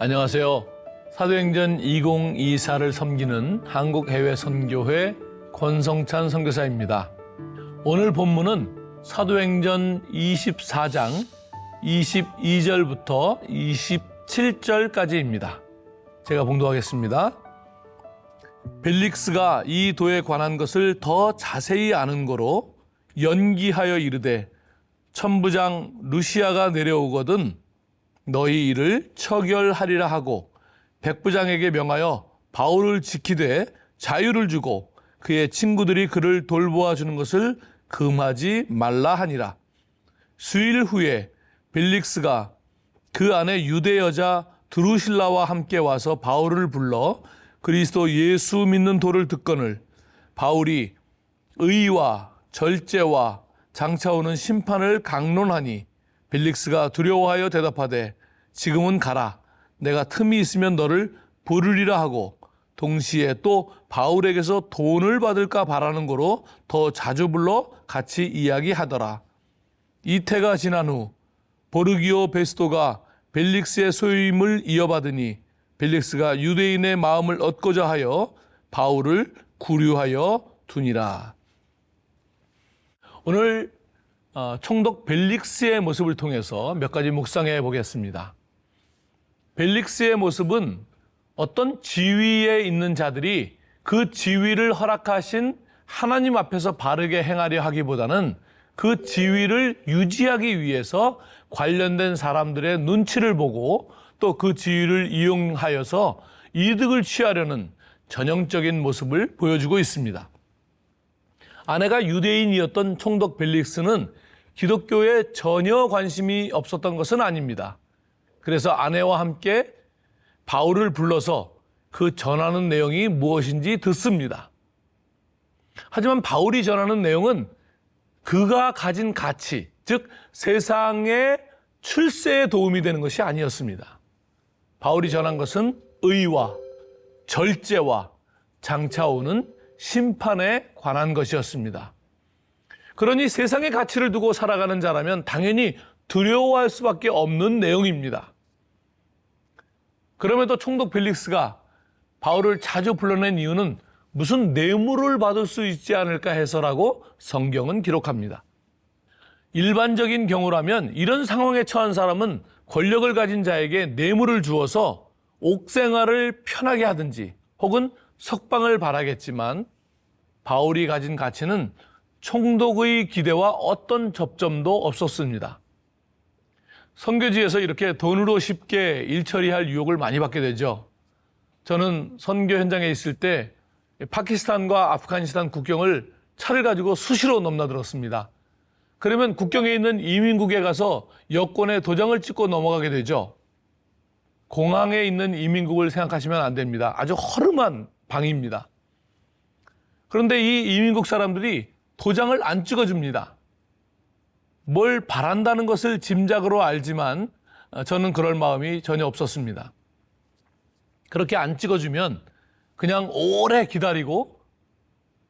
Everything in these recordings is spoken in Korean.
안녕하세요. 사도행전 2024를 섬기는 한국해외선교회 권성찬 선교사입니다. 오늘 본문은 사도행전 24장 22절부터 27절까지입니다. 제가 봉독하겠습니다. 벨릭스가 이 도에 관한 것을 더 자세히 아는 거로 연기하여 이르되 천부장 루시아가 내려오거든 너희 일을 처결하리라 하고 백부장에게 명하여 바울을 지키되 자유를 주고 그의 친구들이 그를 돌보아 주는 것을 금하지 말라 하니라. 수일 후에 벨릭스가 그 안에 유대 여자 드루실라와 함께 와서 바울을 불러 그리스도 예수 믿는 도를 듣거늘 바울이 의와 절제와 장차오는 심판을 강론하니 벨릭스가 두려워하여 대답하되 지금은 가라. 내가 틈이 있으면 너를 부르리라 하고 동시에 또 바울에게서 돈을 받을까 바라는 거로 더 자주 불러 같이 이야기하더라. 이태가 지난 후 보르기오 베스도가 벨릭스의 소임을 이어받으니 벨릭스가 유대인의 마음을 얻고자 하여 바울을 구류하여 두니라. 오늘 총독 벨릭스의 모습을 통해서 몇 가지 묵상해 보겠습니다. 벨릭스의 모습은 어떤 지위에 있는 자들이 그 지위를 허락하신 하나님 앞에서 바르게 행하려 하기보다는 그 지위를 유지하기 위해서 관련된 사람들의 눈치를 보고 또 그 지위를 이용하여서 이득을 취하려는 전형적인 모습을 보여주고 있습니다. 아내가 유대인이었던 총독 벨릭스는 기독교에 전혀 관심이 없었던 것은 아닙니다. 그래서 아내와 함께 바울을 불러서 그 전하는 내용이 무엇인지 듣습니다. 하지만 바울이 전하는 내용은 그가 가진 가치, 즉 세상의 출세에 도움이 되는 것이 아니었습니다. 바울이 전한 것은 의와 절제와 장차오는 심판에 관한 것이었습니다. 그러니 세상의 가치를 두고 살아가는 자라면 당연히 두려워할 수밖에 없는 내용입니다. 그럼에도 총독 벨릭스가 바울을 자주 불러낸 이유는 무슨 뇌물을 받을 수 있지 않을까 해서라고 성경은 기록합니다. 일반적인 경우라면 이런 상황에 처한 사람은 권력을 가진 자에게 뇌물을 주어서 옥생활을 편하게 하든지 혹은 석방을 바라겠지만 바울이 가진 가치는 총독의 기대와 어떤 접점도 없었습니다. 선교지에서 이렇게 돈으로 쉽게 일 처리할 유혹을 많이 받게 되죠. 저는 선교 현장에 있을 때 파키스탄과 아프가니스탄 국경을 차를 가지고 수시로 넘나들었습니다. 그러면 국경에 있는 이민국에 가서 여권에 도장을 찍고 넘어가게 되죠. 공항에 있는 이민국을 생각하시면 안 됩니다. 아주 허름한 방입니다. 그런데 이 이민국 사람들이 도장을 안 찍어줍니다. 뭘 바란다는 것을 짐작으로 알지만 저는 그럴 마음이 전혀 없었습니다. 그렇게 안 찍어주면 그냥 오래 기다리고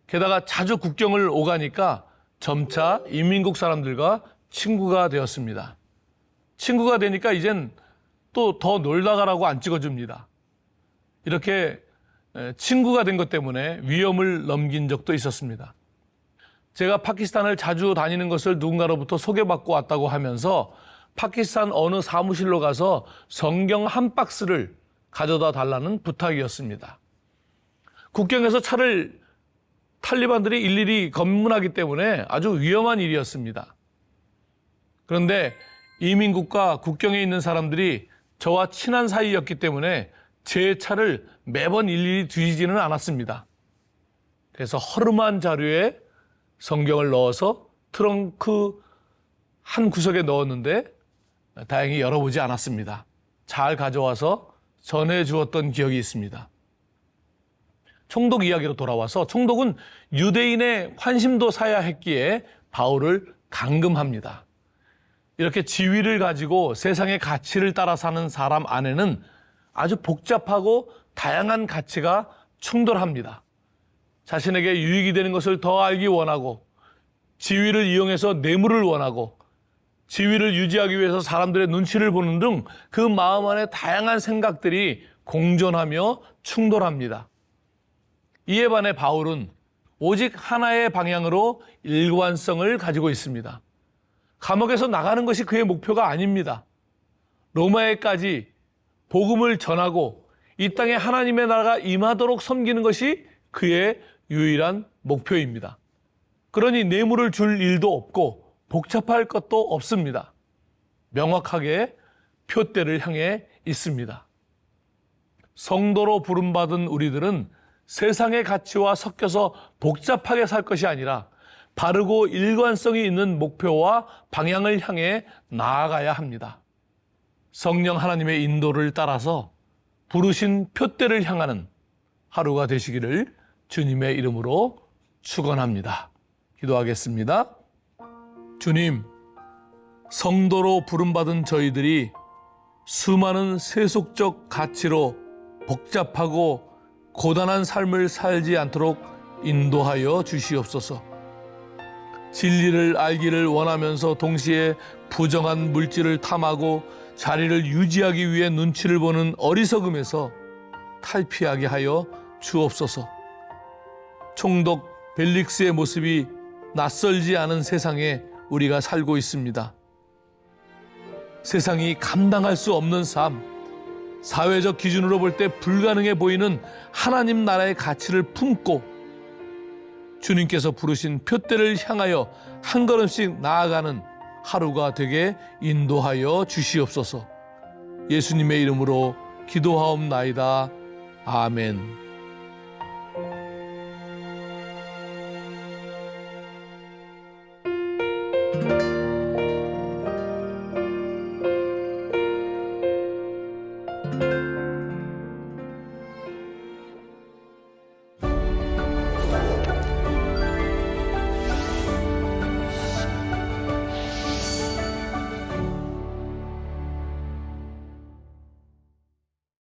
게다가 자주 국경을 오가니까 점차 이민국 사람들과 친구가 되었습니다. 친구가 되니까 이젠 또 더 놀다 가라고 안 찍어줍니다. 이렇게 친구가 된 것 때문에 위험을 넘긴 적도 있었습니다. 제가 파키스탄을 자주 다니는 것을 누군가로부터 소개받고 왔다고 하면서 파키스탄 어느 사무실로 가서 성경 한 박스를 가져다 달라는 부탁이었습니다. 국경에서 차를 탈리반들이 일일이 검문하기 때문에 아주 위험한 일이었습니다. 그런데 이민국과 국경에 있는 사람들이 저와 친한 사이였기 때문에 제 차를 매번 일일이 뒤지지는 않았습니다. 그래서 허름한 자료에 성경을 넣어서 트렁크 한 구석에 넣었는데 다행히 열어보지 않았습니다. 잘 가져와서 전해주었던 기억이 있습니다. 총독 이야기로 돌아와서 총독은 유대인의 환심도 사야 했기에 바울을 감금합니다. 이렇게 지위를 가지고 세상의 가치를 따라 사는 사람 안에는 아주 복잡하고 다양한 가치가 충돌합니다. 자신에게 유익이 되는 것을 더 알기 원하고 지위를 이용해서 뇌물을 원하고 지위를 유지하기 위해서 사람들의 눈치를 보는 등 그 마음 안에 다양한 생각들이 공존하며 충돌합니다. 이에 반해 바울은 오직 하나의 방향으로 일관성을 가지고 있습니다. 감옥에서 나가는 것이 그의 목표가 아닙니다. 로마에까지 복음을 전하고 이 땅에 하나님의 나라가 임하도록 섬기는 것이 그의 유일한 목표입니다. 그러니 뇌물을 줄 일도 없고 복잡할 것도 없습니다. 명확하게 표대를 향해 있습니다. 성도로 부름받은 우리들은 세상의 가치와 섞여서 복잡하게 살 것이 아니라 바르고 일관성이 있는 목표와 방향을 향해 나아가야 합니다. 성령 하나님의 인도를 따라서 부르신 표대를 향하는 하루가 되시기를 주님의 이름으로 축원합니다. 기도하겠습니다. 주님, 성도로 부름받은 저희들이 수많은 세속적 가치로 복잡하고 고단한 삶을 살지 않도록 인도하여 주시옵소서. 진리를 알기를 원하면서 동시에 부정한 물질을 탐하고 자리를 유지하기 위해 눈치를 보는 어리석음에서 탈피하게 하여 주옵소서. 총독 벨릭스의 모습이 낯설지 않은 세상에 우리가 살고 있습니다. 세상이 감당할 수 없는 삶, 사회적 기준으로 볼 때 불가능해 보이는 하나님 나라의 가치를 품고 주님께서 부르신 표대를 향하여 한 걸음씩 나아가는 하루가 되게 인도하여 주시옵소서. 예수님의 이름으로 기도하옵나이다. 아멘.